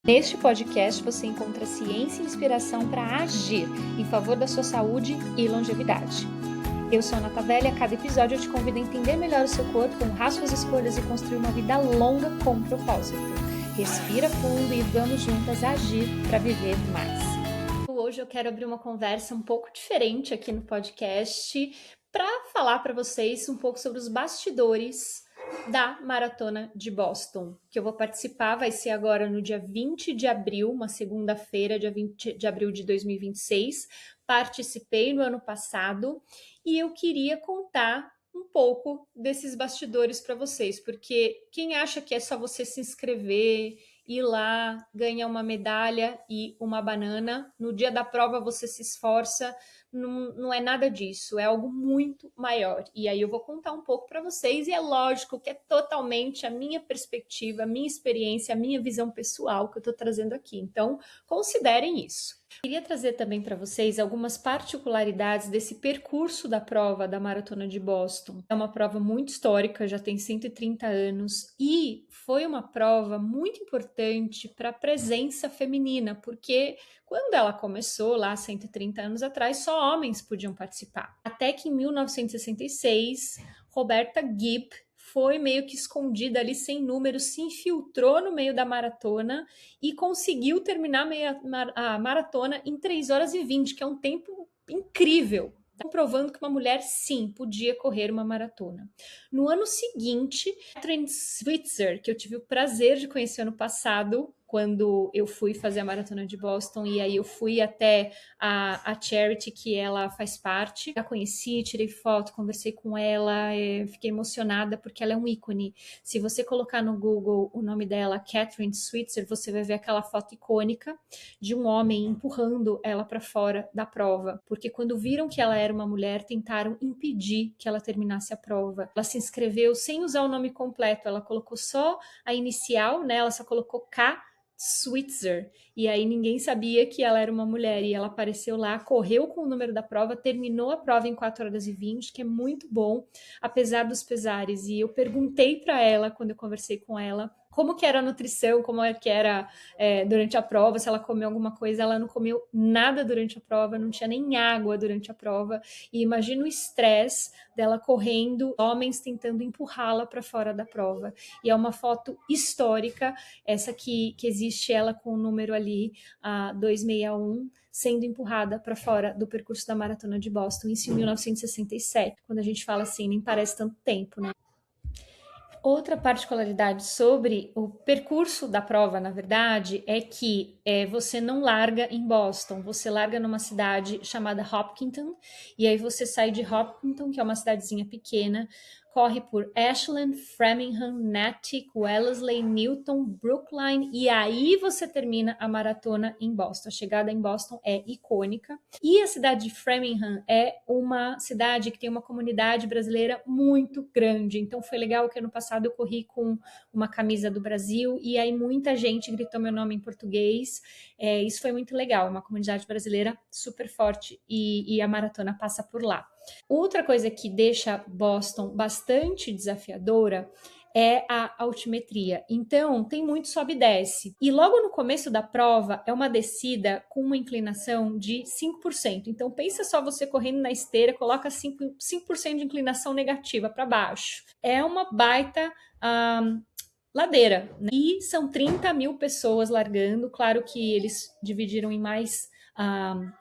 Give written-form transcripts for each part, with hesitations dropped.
Neste podcast você encontra ciência e inspiração para agir em favor da sua saúde e longevidade. Eu sou a Natavélia e a cada episódio eu te convido a entender melhor o seu corpo, honrar suas escolhas e construir uma vida longa com propósito. Respira fundo e vamos juntas agir para viver mais. Hoje eu quero abrir uma conversa um pouco diferente aqui no podcast para falar para vocês um pouco sobre os bastidores da Maratona de Boston, que eu vou participar, vai ser agora no dia 20 de abril, uma segunda-feira, dia 20 de abril de 2026. Participei no ano passado e eu queria contar um pouco desses bastidores para vocês, porque quem acha que é só você se inscrever, ir lá, ganhar uma medalha e uma banana, no dia da prova você se esforça, não é nada disso, é algo muito maior. E aí eu vou contar um pouco para vocês, e é lógico que é totalmente a minha perspectiva, a minha experiência, a minha visão pessoal que eu estou trazendo aqui. Então, considerem isso. Queria trazer também para vocês algumas particularidades desse percurso da prova da Maratona de Boston. É uma prova muito histórica, já tem 130 anos, e foi uma prova muito importante para a presença feminina, porque quando ela começou, lá 130 anos atrás, só homens podiam participar. Até que em 1966, Roberta Gibb foi meio que escondida ali sem número, se infiltrou no meio da maratona e conseguiu terminar a maratona em 3 horas e 20, que é um tempo incrível, comprovando que uma mulher, sim, podia correr uma maratona. No ano seguinte, Catherine Switzer, que eu tive o prazer de conhecer ano passado, quando eu fui fazer a Maratona de Boston, e aí eu fui até a charity que ela faz parte. Já conheci, tirei foto, conversei com ela, fiquei emocionada porque ela é um ícone. Se você colocar no Google o nome dela, Catherine Switzer, você vai ver aquela foto icônica de um homem empurrando ela para fora da prova, porque quando viram que ela era uma mulher, tentaram impedir que ela terminasse a prova. Ela se inscreveu sem usar o nome completo, ela colocou só a inicial, né? Ela só colocou K. Switzer, e aí ninguém sabia que ela era uma mulher, e ela apareceu lá, correu com o número da prova, terminou a prova em 4 horas e 20, que é muito bom, apesar dos pesares. E eu perguntei para ela, quando eu conversei com ela, como que era a nutrição, como é que era durante a prova, se ela comeu alguma coisa. Ela não comeu nada durante a prova, não tinha nem água durante a prova, e imagina o estresse dela correndo, homens tentando empurrá-la para fora da prova. E é uma foto histórica, essa que existe ela com o número ali, 261, sendo empurrada para fora do percurso da Maratona de Boston, isso em 1967. Quando a gente fala assim, nem parece tanto tempo, né? Outra particularidade sobre o percurso da prova, na verdade, é que você não larga em Boston, você larga numa cidade chamada Hopkinton, e aí você sai de Hopkinton, que é uma cidadezinha pequena, corre por Ashland, Framingham, Natick, Wellesley, Newton, Brookline, e aí você termina a maratona em Boston. A chegada em Boston é icônica. E a cidade de Framingham é uma cidade que tem uma comunidade brasileira muito grande, então foi legal que ano passado eu corri com uma camisa do Brasil, e aí muita gente gritou meu nome em português. Isso foi muito legal, uma comunidade brasileira super forte, e a maratona passa por lá. Outra coisa que deixa Boston bastante desafiadora é a altimetria. Então, tem muito sobe e desce. E logo no começo da prova, é uma descida com uma inclinação de 5%. Então, pensa só você correndo na esteira, coloca 5% de inclinação negativa para baixo. É uma baita ladeira, né? E são 30 mil pessoas largando. Claro que eles dividiram em mais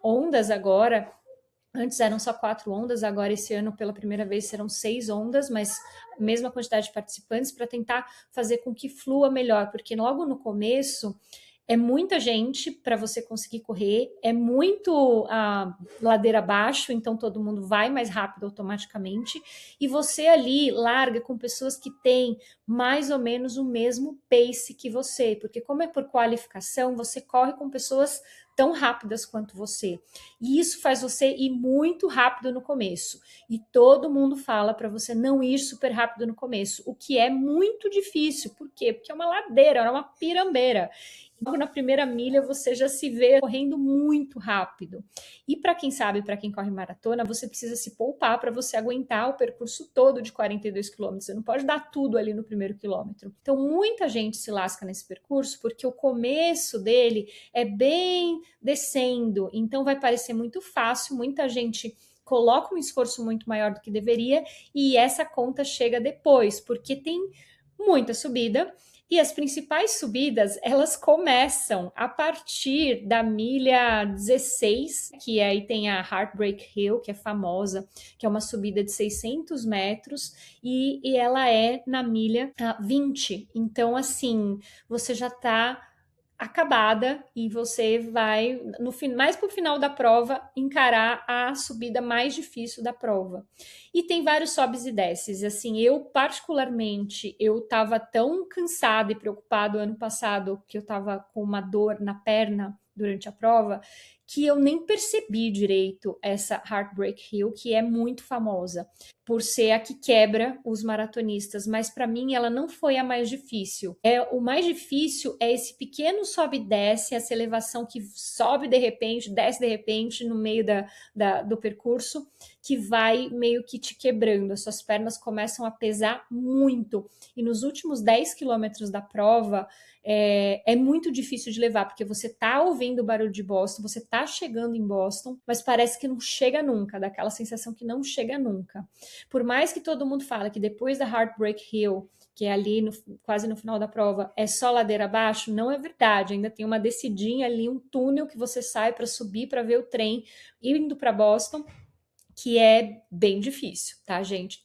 ondas agora. Antes eram só 4 ondas, agora esse ano pela primeira vez serão 6 ondas, mas mesma quantidade de participantes, para tentar fazer com que flua melhor, porque logo no começo é muita gente para você conseguir correr, é muito ladeira abaixo, então todo mundo vai mais rápido automaticamente, e você ali larga com pessoas que têm mais ou menos o mesmo pace que você, porque como é por qualificação, você corre com pessoas tão rápidas quanto você. E isso faz você ir muito rápido no começo. E todo mundo fala para você não ir super rápido no começo, o que é muito difícil. Por quê? Porque é uma ladeira, é uma pirambeira. Logo na primeira milha você já se vê correndo muito rápido. E para quem sabe, para quem corre maratona, você precisa se poupar para você aguentar o percurso todo de 42 quilômetros. Você não pode dar tudo ali no primeiro quilômetro. Então muita gente se lasca nesse percurso porque o começo dele é bem descendo. Então vai parecer muito fácil, muita gente coloca um esforço muito maior do que deveria e essa conta chega depois, porque tem muita subida. E as principais subidas, elas começam a partir da milha 16, que aí tem a Heartbreak Hill, que é famosa, que é uma subida de 600 metros, e ela é na milha 20. Então, assim, você já está acabada e você vai, mais para o final da prova, encarar a subida mais difícil da prova. E tem vários sobes e desces. Assim, eu particularmente, eu estava tão cansada e preocupada ano passado que eu estava com uma dor na perna durante a prova, que eu nem percebi direito essa Heartbreak Hill, que é muito famosa por ser a que quebra os maratonistas, mas para mim ela não foi a mais difícil. O mais difícil é esse pequeno sobe e desce, essa elevação que sobe de repente, desce de repente no meio do percurso, que vai meio que te quebrando, as suas pernas começam a pesar muito, e nos últimos 10 quilômetros da prova, é muito difícil de levar, porque você tá ouvindo o barulho de Boston, você tá chegando em Boston, mas parece que não chega nunca, dá aquela sensação que não chega nunca. Por mais que todo mundo fala que depois da Heartbreak Hill, que é ali quase no final da prova, é só ladeira abaixo, não é verdade, ainda tem uma descidinha ali, um túnel que você sai para subir, para ver o trem indo para Boston, que é bem difícil, tá, gente?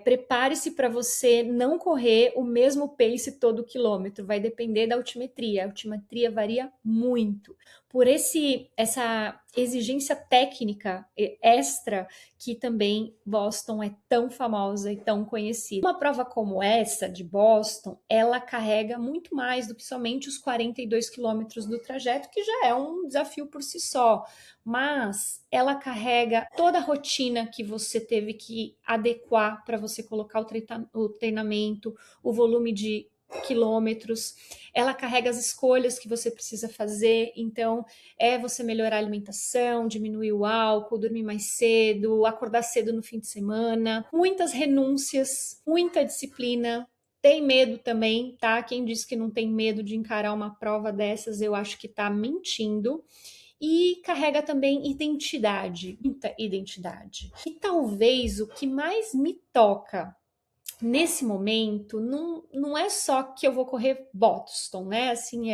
Prepare-se para você não correr o mesmo pace todo quilômetro, vai depender da altimetria. A altimetria varia muito. Por essa exigência técnica extra que também Boston é tão famosa e tão conhecida. Uma prova como essa de Boston, ela carrega muito mais do que somente os 42 quilômetros do trajeto, que já é um desafio por si só, mas ela carrega toda a rotina que você teve que adequar para você colocar o treinamento, o volume de quilômetros, ela carrega as escolhas que você precisa fazer, então você melhorar a alimentação, diminuir o álcool, dormir mais cedo, acordar cedo no fim de semana, muitas renúncias, muita disciplina, tem medo também, tá? Quem diz que não tem medo de encarar uma prova dessas, eu acho que tá mentindo. E carrega também identidade, muita identidade. E talvez o que mais me toca nesse momento não é só que eu vou correr Boston, né? Assim,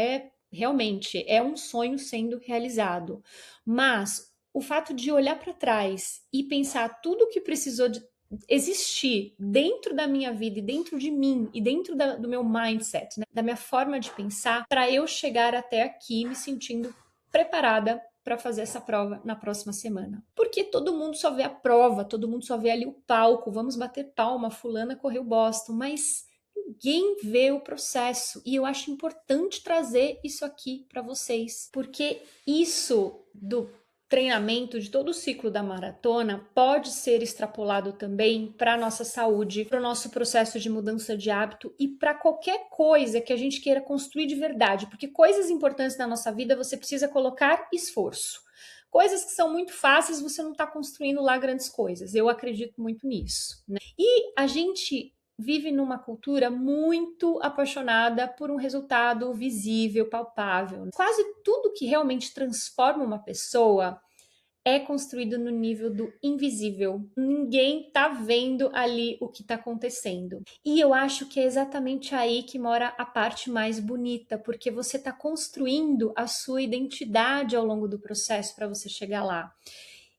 realmente é um sonho sendo realizado. Mas o fato de olhar para trás e pensar tudo o que precisou de existir dentro da minha vida e dentro de mim e dentro do meu mindset, né? Da minha forma de pensar, para eu chegar até aqui me sentindo preparada para fazer essa prova na próxima semana. Porque todo mundo só vê a prova, todo mundo só vê ali o palco, vamos bater palma, fulana correu Boston, mas ninguém vê o processo. E eu acho importante trazer isso aqui para vocês, porque isso do treinamento de todo o ciclo da maratona pode ser extrapolado também para a nossa saúde, para o nosso processo de mudança de hábito e para qualquer coisa que a gente queira construir de verdade, porque coisas importantes na nossa vida você precisa colocar esforço. Coisas que são muito fáceis, você não está construindo lá grandes coisas. Eu acredito muito nisso, né? E a gente vive numa cultura muito apaixonada por um resultado visível, palpável. Quase tudo que realmente transforma uma pessoa é construído no nível do invisível. Ninguém tá vendo ali o que tá acontecendo. E eu acho que é exatamente aí que mora a parte mais bonita, porque você tá construindo a sua identidade ao longo do processo para você chegar lá.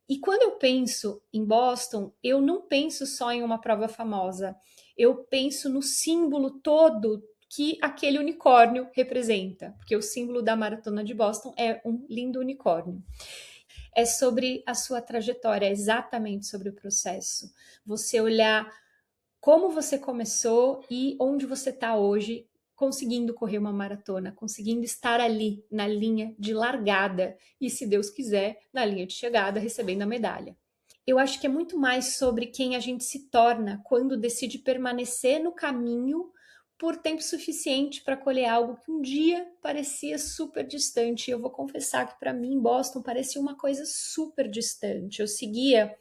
E quando eu penso em Boston, eu não penso só em uma prova famosa. Eu penso no símbolo todo que aquele unicórnio representa, porque o símbolo da Maratona de Boston é um lindo unicórnio. É sobre a sua trajetória, é exatamente sobre o processo. Você olhar como você começou e onde você está hoje, conseguindo correr uma maratona, conseguindo estar ali na linha de largada e, se Deus quiser, na linha de chegada, recebendo a medalha. Eu acho que é muito mais sobre quem a gente se torna quando decide permanecer no caminho por tempo suficiente para colher algo que um dia parecia super distante. Eu vou confessar que para mim Boston parecia uma coisa super distante. Eu seguia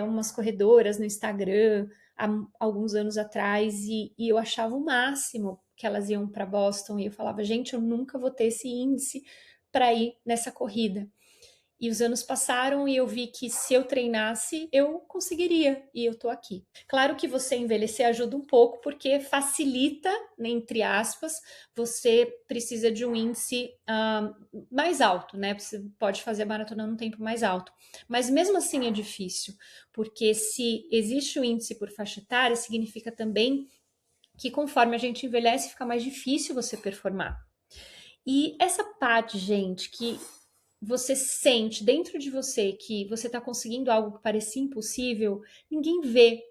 umas corredoras no Instagram há alguns anos atrás e eu achava o máximo que elas iam para Boston e eu falava, gente, eu nunca vou ter esse índice para ir nessa corrida. E os anos passaram e eu vi que se eu treinasse, eu conseguiria, e eu tô aqui. Claro que você envelhecer ajuda um pouco, porque facilita, né, entre aspas, você precisa de um índice mais alto, né? Você pode fazer a maratona num tempo mais alto. Mas mesmo assim é difícil, porque se existe o índice por faixa etária, significa também que conforme a gente envelhece, fica mais difícil você performar. E essa parte, gente, que você sente dentro de você que você está conseguindo algo que parecia impossível, ninguém vê.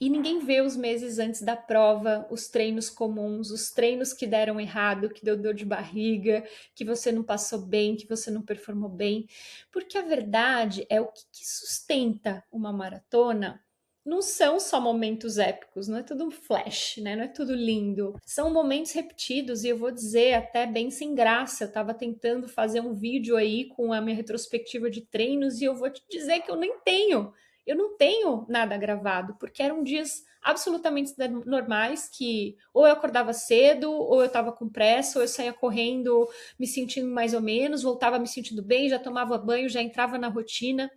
E ninguém vê os meses antes da prova, os treinos comuns, os treinos que deram errado, que deu dor de barriga, que você não passou bem, que você não performou bem. Porque a verdade é o que sustenta uma maratona. Não são só momentos épicos, não é tudo um flash, né? Não é tudo lindo. São momentos repetidos e eu vou dizer até bem sem graça. Eu estava tentando fazer um vídeo aí com a minha retrospectiva de treinos e eu vou te dizer que eu nem tenho. Eu não tenho nada gravado, porque eram dias absolutamente normais que ou eu acordava cedo, ou eu estava com pressa, ou eu saía correndo me sentindo mais ou menos, voltava me sentindo bem, já tomava banho, já entrava na rotina.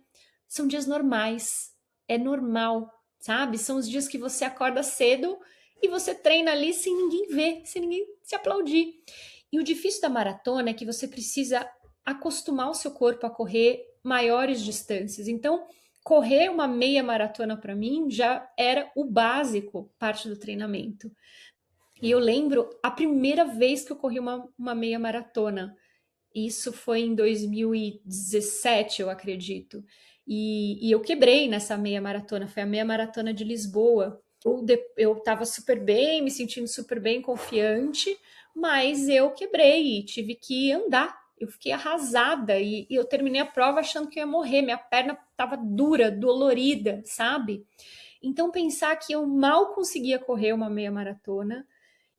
São dias normais, é normal, sabe? São os dias que você acorda cedo e você treina ali sem ninguém ver, sem ninguém se aplaudir. E o difícil da maratona é que você precisa acostumar o seu corpo a correr maiores distâncias. Então, correr uma meia maratona para mim já era o básico, parte do treinamento. E eu lembro a primeira vez que eu corri uma meia maratona. Isso foi em 2017, eu acredito. E eu quebrei nessa meia maratona, foi a meia maratona de Lisboa. Eu estava super bem, me sentindo super bem, confiante, mas eu quebrei e tive que andar. Eu fiquei arrasada e eu terminei a prova achando que eu ia morrer. Minha perna estava dura, dolorida, sabe? Então, pensar que eu mal conseguia correr uma meia maratona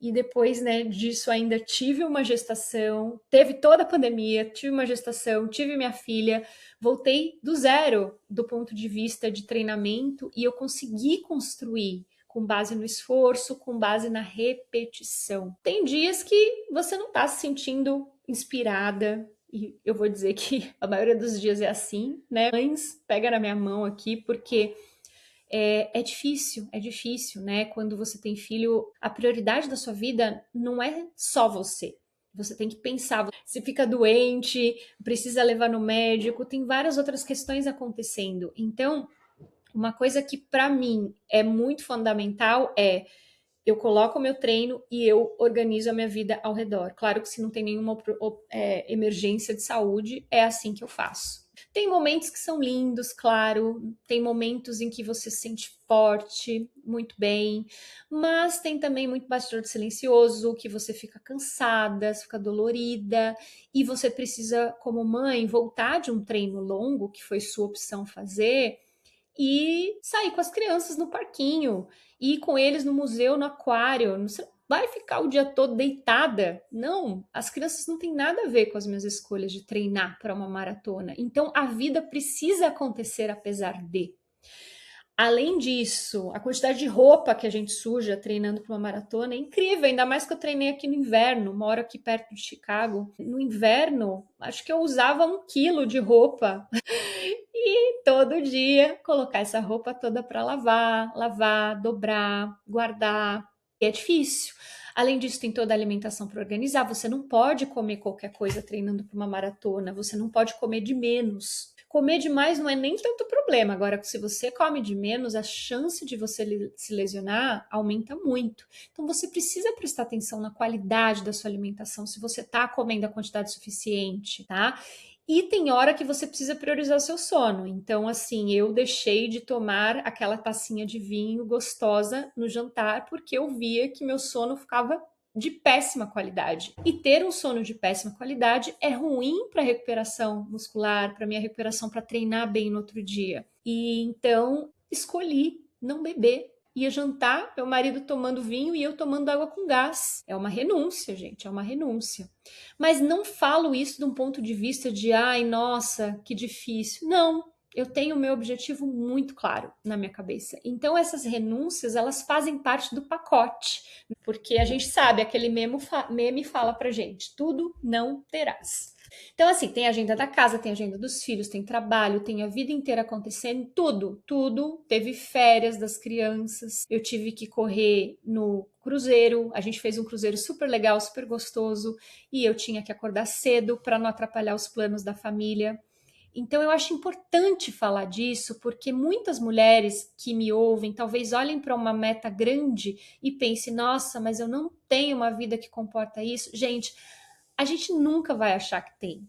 e depois, né, disso ainda tive uma gestação, teve toda a pandemia, tive uma gestação, tive minha filha, voltei do zero do ponto de vista de treinamento e eu consegui construir com base no esforço, com base na repetição. Tem dias que você não está se sentindo inspirada, e eu vou dizer que a maioria dos dias é assim, né? Mães, pega na minha mão aqui, porque é difícil, né? Quando você tem filho, a prioridade da sua vida não é só você. Você tem que pensar, se fica doente, precisa levar no médico, tem várias outras questões acontecendo. Então, uma coisa que para mim é muito fundamental é eu coloco o meu treino e eu organizo a minha vida ao redor. Claro que se não tem nenhuma emergência de saúde, é assim que eu faço. Tem momentos que são lindos, claro, tem momentos em que você se sente forte, muito bem, mas tem também muito bastidor silencioso, que você fica cansada, fica dolorida, e você precisa, como mãe, voltar de um treino longo, que foi sua opção fazer, e sair com as crianças no parquinho, ir com eles no museu, no aquário. Você vai ficar o dia todo deitada. Não, as crianças não têm nada a ver com as minhas escolhas de treinar para uma maratona. Então a vida precisa acontecer apesar de. Além disso, a quantidade de roupa que a gente suja treinando para uma maratona é incrível, ainda mais que eu treinei aqui no inverno, moro aqui perto de Chicago. No inverno, acho que eu usava 1 quilo de roupa e todo dia colocar essa roupa toda para lavar, dobrar, guardar. E é difícil. Além disso, tem toda a alimentação para organizar. Você não pode comer qualquer coisa treinando para uma maratona, você não pode comer de menos. Comer demais não é nem tanto problema. Agora, se você come de menos, a chance de você se lesionar aumenta muito. Então, você precisa prestar atenção na qualidade da sua alimentação, se você está comendo a quantidade suficiente, tá? E tem hora que você precisa priorizar o seu sono. Então, assim, eu deixei de tomar aquela tacinha de vinho gostosa no jantar, porque eu via que meu sono ficava de péssima qualidade. E ter um sono de péssima qualidade é ruim para a recuperação muscular, para minha recuperação para treinar bem no outro dia. E então escolhi não beber. Ia jantar, meu marido tomando vinho e eu tomando água com gás. É uma renúncia, gente, é uma renúncia. Mas não falo isso de um ponto de vista de, ai, nossa, que difícil. Não, eu tenho o meu objetivo muito claro na minha cabeça. Então essas renúncias, elas fazem parte do pacote, porque a gente sabe, aquele meme fala pra gente, tudo não terás. Então, assim, tem a agenda da casa, tem a agenda dos filhos, tem trabalho, tem a vida inteira acontecendo, tudo. Teve férias das crianças, eu tive que correr no cruzeiro, a gente fez um cruzeiro super legal, super gostoso, e eu tinha que acordar cedo para não atrapalhar os planos da família. Então, eu acho importante falar disso, porque muitas mulheres que me ouvem talvez olhem para uma meta grande e pensem: nossa, mas eu não tenho uma vida que comporta isso. Gente, a gente nunca vai achar que tem.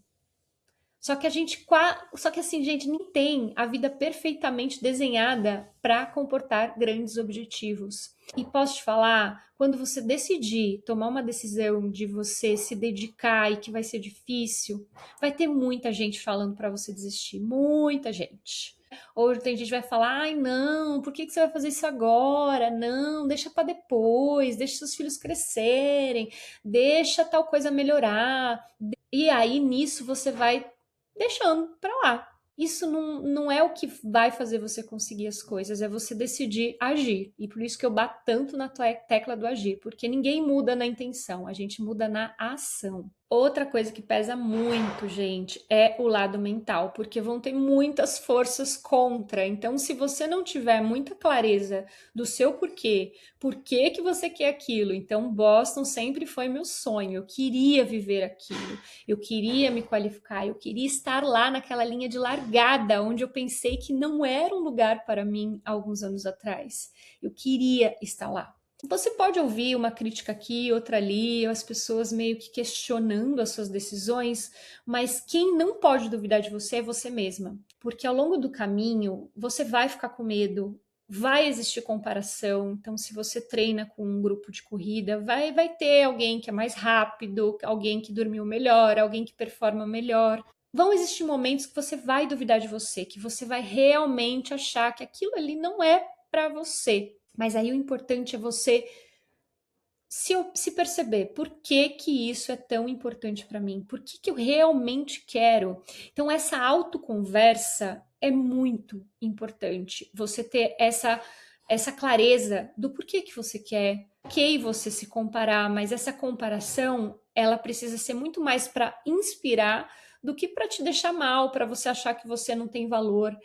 Só que assim, gente, nem tem a vida perfeitamente desenhada para comportar grandes objetivos. E posso te falar, quando você decidir tomar uma decisão de você se dedicar e que vai ser difícil, vai ter muita gente falando para você desistir, muita gente. Ou tem gente que vai falar: ai, não, por que você vai fazer isso agora? Não, deixa para depois, deixa seus filhos crescerem, deixa tal coisa melhorar. E aí nisso você vai deixando para lá. Isso não é o que vai fazer você conseguir as coisas, é você decidir agir. E por isso que eu bato tanto na tecla do agir, porque ninguém muda na intenção, a gente muda na ação. Outra coisa que pesa muito, gente, é o lado mental, porque vão ter muitas forças contra. Então, se você não tiver muita clareza do seu porquê, por que que você quer aquilo? Então, Boston sempre foi meu sonho. Eu queria viver aquilo, eu queria me qualificar, eu queria estar lá naquela linha de largada, onde eu pensei que não era um lugar para mim há alguns anos atrás. Eu queria estar lá. Você pode ouvir uma crítica aqui, outra ali, as pessoas meio que questionando as suas decisões, mas quem não pode duvidar de você é você mesma, porque ao longo do caminho você vai ficar com medo, vai existir comparação. Então, se você treina com um grupo de corrida, vai ter alguém que é mais rápido, alguém que dormiu melhor, alguém que performa melhor. Vão existir momentos que você vai duvidar de você, que você vai realmente achar que aquilo ali não é para você. Mas aí o importante é você se perceber por que que isso é tão importante para mim, por que que eu realmente quero. Então, essa autoconversa é muito importante, você ter essa clareza do porquê que você quer, ok você se comparar, mas essa comparação, ela precisa ser muito mais para inspirar do que para te deixar mal, para você achar que você não tem valor.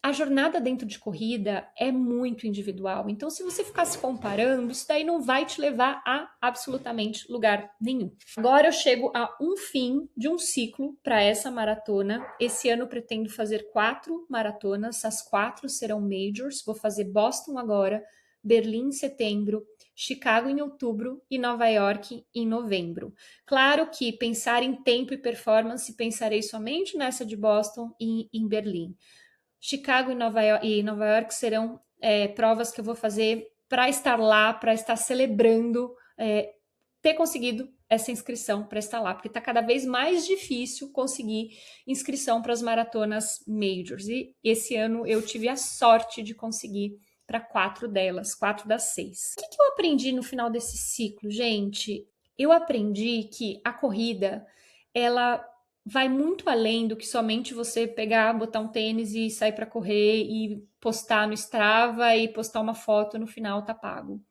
A jornada dentro de corrida é muito individual, então se você ficar se comparando, isso daí não vai te levar a absolutamente lugar nenhum. Agora eu chego a um fim de um ciclo para essa maratona. Esse ano eu pretendo fazer 4 maratonas, as 4 serão majors. Vou fazer Boston agora, Berlim em setembro, Chicago em outubro e Nova York em novembro. Claro que pensar em tempo e performance, pensarei somente nessa de Boston e em Berlim. Chicago e Nova York serão provas que eu vou fazer para estar lá, para estar celebrando ter conseguido essa inscrição para estar lá, porque está cada vez mais difícil conseguir inscrição para as maratonas majors. E esse ano eu tive a sorte de conseguir para 4 delas, 4 das 6. O que eu aprendi no final desse ciclo, gente? Eu aprendi que a corrida, ela vai muito além do que somente você pegar, botar um tênis e sair para correr e postar no Strava e postar uma foto, no final tá pago.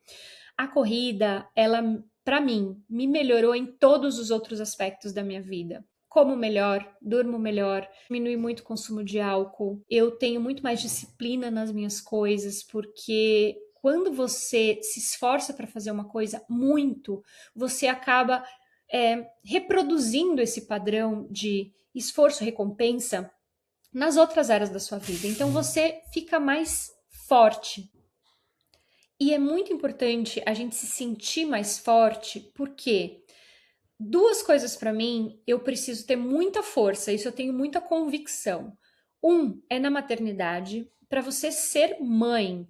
A corrida, ela, para mim, me melhorou em todos os outros aspectos da minha vida. Como melhor, durmo melhor, diminui muito o consumo de álcool, eu tenho muito mais disciplina nas minhas coisas, porque quando você se esforça para fazer uma coisa muito, você acaba reproduzindo esse padrão de esforço-recompensa nas outras áreas da sua vida. Então você fica mais forte. E é muito importante a gente se sentir mais forte, porque 2 coisas para mim, eu preciso ter muita força, isso eu tenho muita convicção. É na maternidade, para você ser mãe,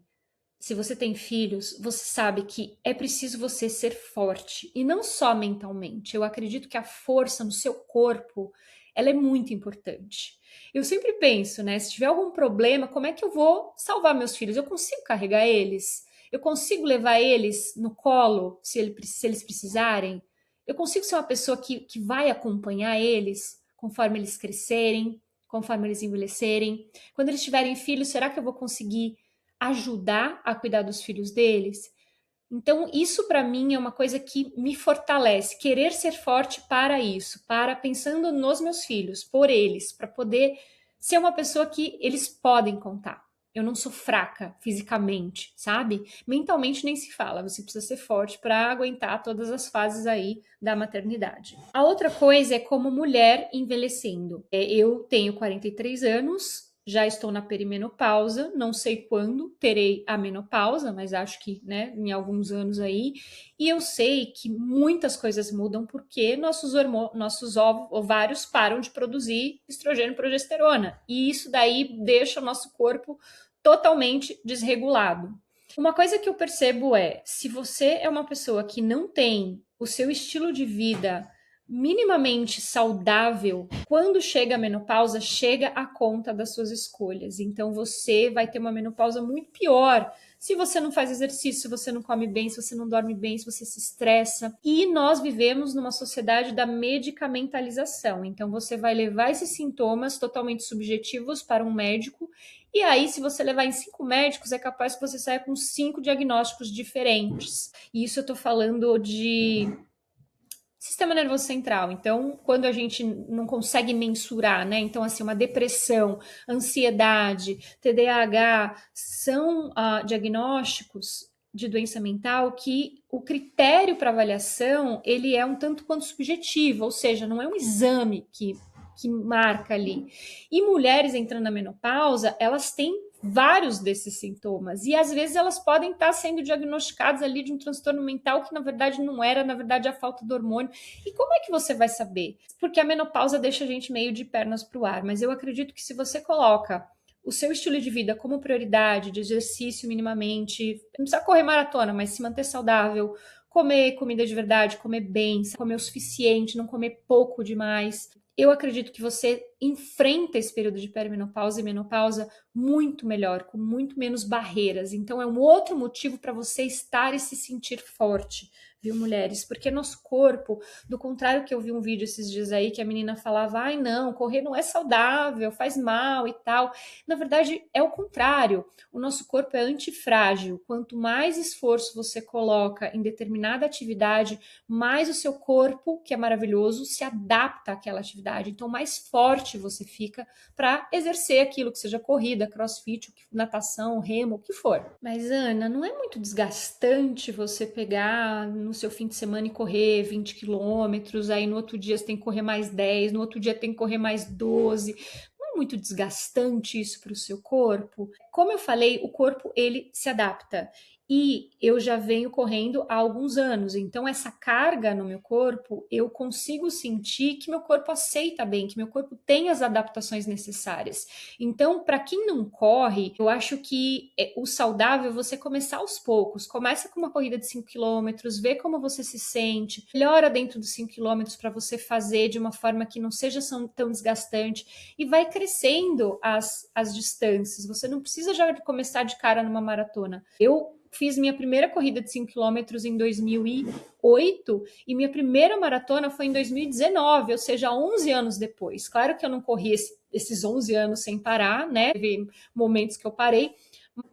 se você tem filhos, você sabe que é preciso você ser forte e não só mentalmente. Eu acredito que a força no seu corpo, ela é muito importante. Eu sempre penso, né, se tiver algum problema, como é que eu vou salvar meus filhos? Eu consigo carregar eles? Eu consigo levar eles no colo se eles precisarem? Eu consigo ser uma pessoa que vai acompanhar eles conforme eles crescerem, conforme eles envelhecerem? Quando eles tiverem filhos, será que eu vou conseguir ajudar a cuidar dos filhos deles? Então, isso para mim é uma coisa que me fortalece, querer ser forte para isso, para pensando nos meus filhos, por eles, para poder ser uma pessoa que eles podem contar. Eu não sou fraca fisicamente, sabe? Mentalmente nem se fala, você precisa ser forte para aguentar todas as fases aí da maternidade. A outra coisa é como mulher envelhecendo. Eu tenho 43 anos, já estou na perimenopausa, não sei quando terei a menopausa, mas acho que, né, em alguns anos aí. E eu sei que muitas coisas mudam porque nossos ovários param de produzir estrogênio e progesterona. E isso daí deixa o nosso corpo totalmente desregulado. Uma coisa que eu percebo é, se você é uma pessoa que não tem o seu estilo de vida minimamente saudável, quando chega a menopausa, chega a conta das suas escolhas. Então você vai ter uma menopausa muito pior se você não faz exercício, se você não come bem, se você não dorme bem, se você se estressa. E nós vivemos numa sociedade da medicamentalização. Então você vai levar esses sintomas totalmente subjetivos para um médico. E aí, se você levar em 5 médicos, é capaz que você saia com 5 diagnósticos diferentes. E isso eu tô falando de sistema nervoso central. Então, quando a gente não consegue mensurar, né? Então, assim, uma depressão, ansiedade, TDAH, são diagnósticos de doença mental que o critério para avaliação, ele é um tanto quanto subjetivo, ou seja, não é um exame que marca ali. E mulheres entrando na menopausa, elas têm vários desses sintomas e às vezes elas podem estar sendo diagnosticadas ali de um transtorno mental que na verdade não era, na verdade é a falta do hormônio. E como é que você vai saber? Porque a menopausa deixa a gente meio de pernas para o ar, mas eu acredito que se você coloca o seu estilo de vida como prioridade, de exercício minimamente, não precisa correr maratona, mas se manter saudável, comer comida de verdade, comer bem, comer o suficiente, não comer pouco demais. Eu acredito que você enfrenta esse período de perimenopausa e menopausa muito melhor, com muito menos barreiras. Então é um outro motivo para você estar e se sentir forte, viu, mulheres? Porque nosso corpo, do contrário que eu vi um vídeo esses dias aí que a menina falava, ai não, correr não é saudável, faz mal e tal. Na verdade é o contrário. O nosso corpo é antifrágil. Quanto mais esforço você coloca em determinada atividade, mais o seu corpo, que é maravilhoso, se adapta àquela atividade. Então mais forte você fica para exercer aquilo, que seja corrida, crossfit, natação, remo, o que for. Mas, Ana, não é muito desgastante você pegar no seu fim de semana e correr 20 quilômetros, aí no outro dia você tem que correr mais 10, no outro dia tem que correr mais 12. Não é muito desgastante isso para o seu corpo? Como eu falei, o corpo ele se adapta. E eu já venho correndo há alguns anos, então essa carga no meu corpo, eu consigo sentir que meu corpo aceita bem, que meu corpo tem as adaptações necessárias. Então, para quem não corre, eu acho que o saudável é você começar aos poucos. Começa com uma corrida de 5 quilômetros, vê como você se sente, melhora dentro dos 5 quilômetros para você fazer de uma forma que não seja tão desgastante e vai crescendo as distâncias. Você não precisa já começar de cara numa maratona. Eu fiz minha primeira corrida de 5 quilômetros em 2008 e minha primeira maratona foi em 2019, ou seja, 11 anos depois. Claro que eu não corri esses 11 anos sem parar, né? Teve momentos que eu parei.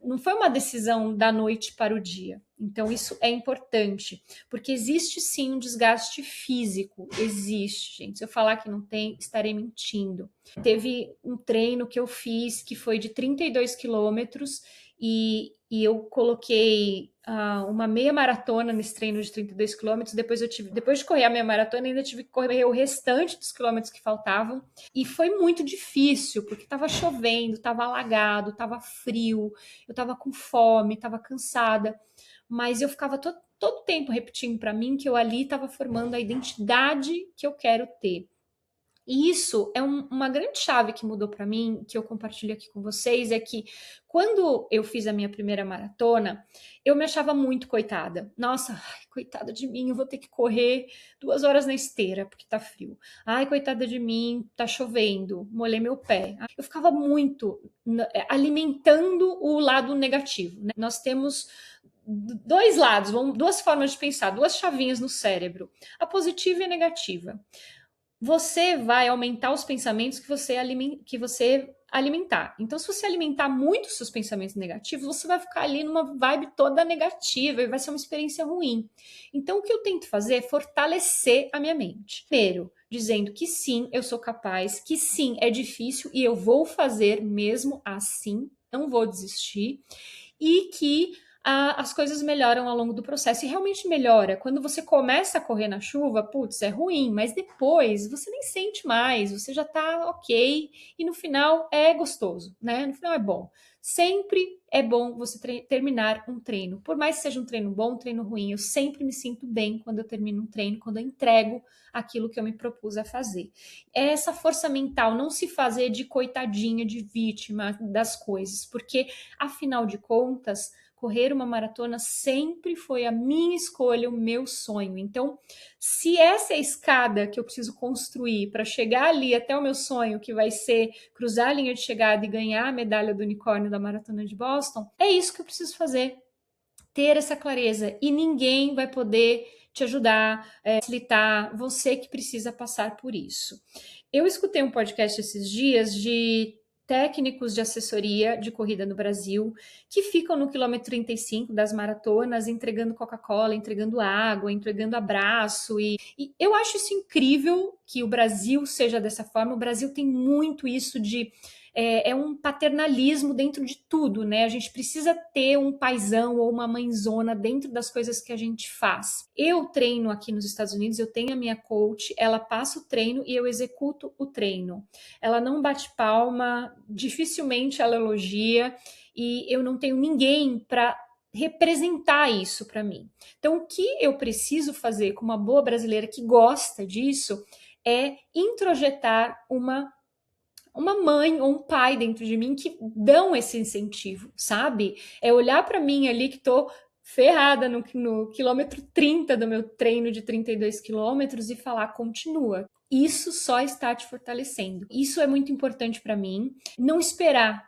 Não foi uma decisão da noite para o dia. Então, isso é importante, porque existe sim um desgaste físico. Existe, gente. Se eu falar que não tem, estarei mentindo. Teve um treino que eu fiz que foi de 32 quilômetros e eu coloquei uma meia maratona nesse treino de 32 quilômetros. Depois de correr a meia maratona, ainda tive que correr o restante dos quilômetros que faltavam. E foi muito difícil, porque estava chovendo, estava alagado, estava frio, eu estava com fome, estava cansada. Mas eu ficava todo o tempo repetindo para mim que eu ali estava formando a identidade que eu quero ter. E isso é uma grande chave que mudou para mim, que eu compartilho aqui com vocês, é que quando eu fiz a minha primeira maratona, eu me achava muito coitada. Nossa, ai, coitada de mim, eu vou ter que correr 2 horas na esteira porque tá frio. Ai, coitada de mim, tá chovendo, molhei meu pé. Eu ficava muito alimentando o lado negativo, né? Nós temos dois lados, duas formas de pensar, duas chavinhas no cérebro, a positiva e a negativa. Você vai aumentar os pensamentos que você alimentar. Então, se você alimentar muito os seus pensamentos negativos, você vai ficar ali numa vibe toda negativa e vai ser uma experiência ruim. Então, o que eu tento fazer é fortalecer a minha mente. Primeiro, dizendo que sim, eu sou capaz, que sim, é difícil e eu vou fazer mesmo assim, não vou desistir, e que as coisas melhoram ao longo do processo. E realmente melhora. Quando você começa a correr na chuva, putz, é ruim, mas depois você nem sente mais, você já tá ok, e no final é gostoso, né? No final é bom. Sempre é bom você terminar um treino. Por mais que seja um treino bom, um treino ruim, eu sempre me sinto bem quando eu termino um treino, quando eu entrego aquilo que eu me propus a fazer. É essa força mental, não se fazer de coitadinha, de vítima das coisas, porque afinal de contas, correr uma maratona sempre foi a minha escolha, o meu sonho. Então, se essa é a escada que eu preciso construir para chegar ali até o meu sonho, que vai ser cruzar a linha de chegada e ganhar a medalha do unicórnio da Maratona de Boston, é isso que eu preciso fazer. Ter essa clareza. E ninguém vai poder te ajudar, facilitar, você que precisa passar por isso. Eu escutei um podcast esses dias de técnicos de assessoria de corrida no Brasil que ficam no quilômetro 35 das maratonas entregando Coca-Cola, entregando água, entregando abraço e eu acho isso incrível que o Brasil seja dessa forma. O Brasil tem muito isso de um paternalismo dentro de tudo, né? A gente precisa ter um paizão ou uma mãezona dentro das coisas que a gente faz. Eu treino aqui nos Estados Unidos, eu tenho a minha coach, ela passa o treino e eu executo o treino. Ela não bate palma, dificilmente ela elogia e eu não tenho ninguém para representar isso para mim. Então, o que eu preciso fazer com uma boa brasileira que gosta disso é introjetar uma mãe ou um pai dentro de mim que dão esse incentivo, sabe? É olhar para mim ali que tô ferrada no quilômetro 30 do meu treino de 32 quilômetros e falar, continua. Isso só está te fortalecendo. Isso é muito importante para mim. Não esperar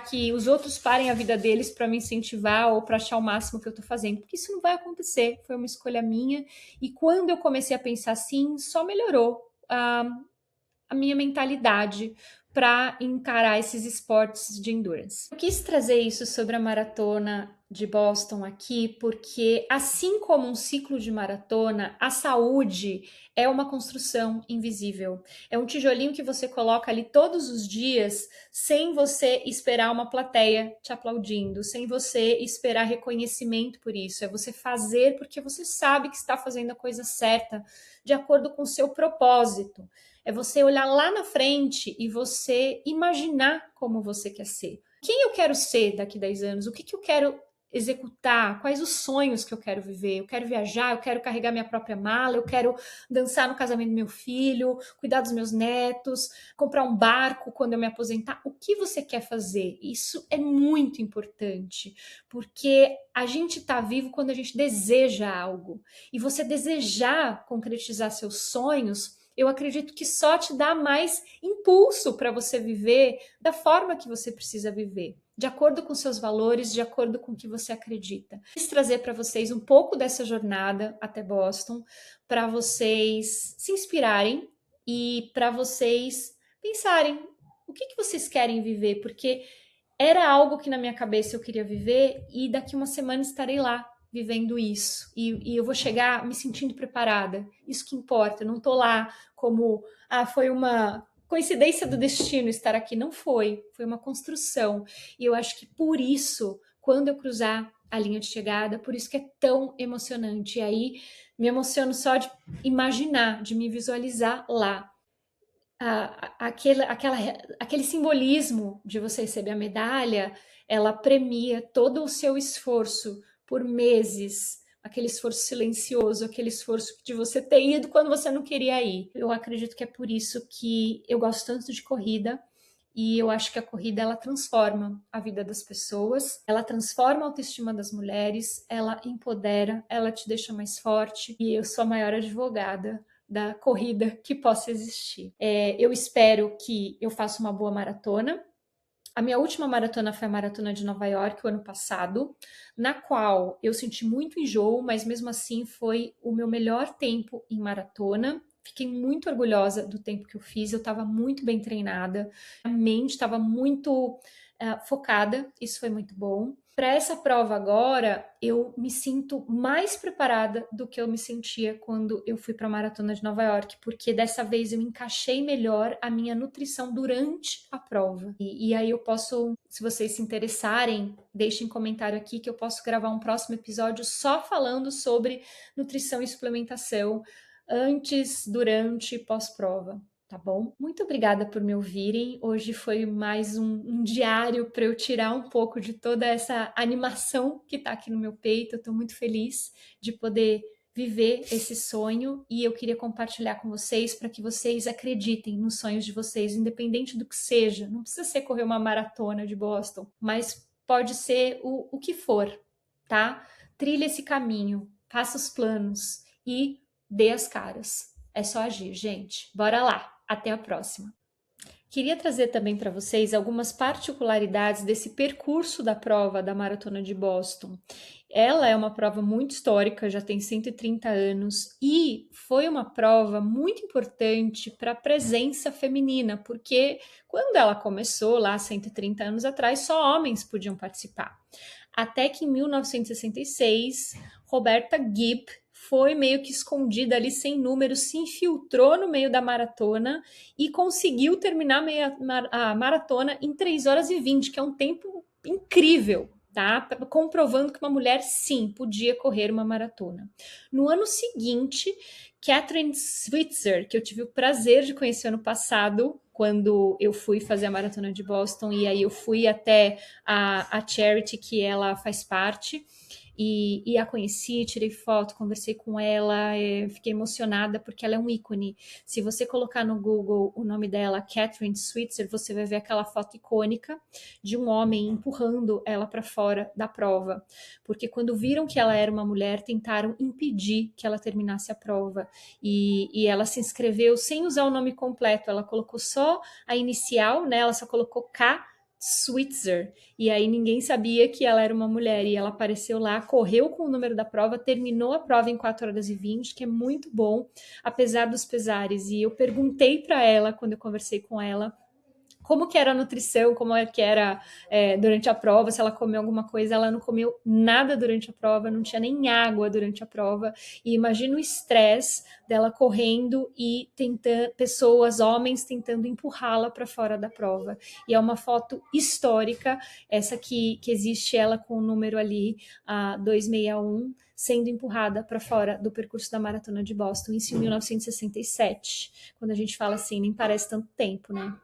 que os outros parem a vida deles para me incentivar ou para achar o máximo que eu estou fazendo, porque isso não vai acontecer. Foi uma escolha minha e quando eu comecei a pensar assim, só melhorou a minha mentalidade para encarar esses esportes de endurance. Eu quis trazer isso sobre a maratona de Boston aqui, porque assim como um ciclo de maratona, a saúde é uma construção invisível. É um tijolinho que você coloca ali todos os dias, sem você esperar uma plateia te aplaudindo, sem você esperar reconhecimento por isso. É você fazer porque você sabe que está fazendo a coisa certa, de acordo com o seu propósito. É você olhar lá na frente e você imaginar como você quer ser. Quem eu quero ser daqui a 10 anos? O que eu quero executar? Quais os sonhos que eu quero viver? Eu quero viajar, eu quero carregar minha própria mala, eu quero dançar no casamento do meu filho, cuidar dos meus netos, comprar um barco quando eu me aposentar. O que você quer fazer? Isso é muito importante, porque a gente está vivo quando a gente deseja algo. E você desejar concretizar seus sonhos, eu acredito que só te dá mais impulso para você viver da forma que você precisa viver, de acordo com seus valores, de acordo com o que você acredita. Quis trazer para vocês um pouco dessa jornada até Boston, para vocês se inspirarem e para vocês pensarem o que vocês querem viver, porque era algo que na minha cabeça eu queria viver e daqui uma semana estarei lá vivendo isso. E eu vou chegar me sentindo preparada. Isso que importa. Eu não tô lá como, foi uma coincidência do destino estar aqui. Não foi. Foi uma construção. E eu acho que por isso, quando eu cruzar a linha de chegada, por isso que é tão emocionante. E aí me emociono só de imaginar, de me visualizar lá. Aquele simbolismo de você receber a medalha, ela premia todo o seu esforço por meses, aquele esforço silencioso, aquele esforço de você ter ido quando você não queria ir. Eu acredito que é por isso que eu gosto tanto de corrida. E eu acho que a corrida ela transforma a vida das pessoas, ela transforma a autoestima das mulheres, ela empodera, ela te deixa mais forte. E eu sou a maior advogada da corrida que possa existir. Eu espero que eu faça uma boa maratona. A minha última maratona foi a maratona de Nova York, o ano passado, na qual eu senti muito enjoo, mas mesmo assim foi o meu melhor tempo em maratona. Fiquei muito orgulhosa do tempo que eu fiz, eu estava muito bem treinada, a mente estava muito focada, isso foi muito bom. Para essa prova agora, eu me sinto mais preparada do que eu me sentia quando eu fui para a Maratona de Nova York, porque dessa vez eu encaixei melhor a minha nutrição durante a prova. E aí eu posso, se vocês se interessarem, deixem comentário aqui que eu posso gravar um próximo episódio só falando sobre nutrição e suplementação antes, durante e pós-prova. Tá bom? Muito obrigada por me ouvirem. Hoje foi mais um diário para eu tirar um pouco de toda essa animação que está aqui no meu peito. Eu estou muito feliz de poder viver esse sonho e eu queria compartilhar com vocês para que vocês acreditem nos sonhos de vocês, independente do que seja. Não precisa ser correr uma maratona de Boston, mas pode ser o que for, tá? Trilhe esse caminho, faça os planos e dê as caras. É só agir, gente. Bora lá! Até a próxima. Queria trazer também para vocês algumas particularidades desse percurso da prova da Maratona de Boston. Ela é uma prova muito histórica, já tem 130 anos e foi uma prova muito importante para a presença feminina, porque quando ela começou lá 130 anos atrás, só homens podiam participar. Até que em 1966, Roberta Gibb foi meio que escondida ali sem número, se infiltrou no meio da maratona e conseguiu terminar a maratona em 3 horas e 20, que é um tempo incrível, tá? Comprovando que uma mulher, sim, podia correr uma maratona. No ano seguinte, Catherine Switzer, que eu tive o prazer de conhecer ano passado, quando eu fui fazer a maratona de Boston, e aí eu fui até a charity que ela faz parte, e a conheci, tirei foto, conversei com ela, fiquei emocionada porque ela é um ícone. Se você colocar no Google o nome dela, Catherine Switzer, você vai ver aquela foto icônica de um homem empurrando ela para fora da prova, porque quando viram que ela era uma mulher, tentaram impedir que ela terminasse a prova, e ela se inscreveu sem usar o nome completo, ela colocou só a inicial, né? Ela só colocou K. Switzer, e aí ninguém sabia que ela era uma mulher, e ela apareceu lá, correu com o número da prova, terminou a prova em 4 horas e 20, que é muito bom, apesar dos pesares, e eu perguntei para ela, quando eu conversei com ela, como que era a nutrição, como é que era durante a prova, se ela comeu alguma coisa. Ela não comeu nada durante a prova, não tinha nem água durante a prova, e imagina o estresse dela correndo e tentando, pessoas, homens tentando empurrá-la para fora da prova, e é uma foto histórica, essa que existe ela com o número ali, a 261, sendo empurrada para fora do percurso da Maratona de Boston, isso em 1967, quando a gente fala assim, nem parece tanto tempo, né?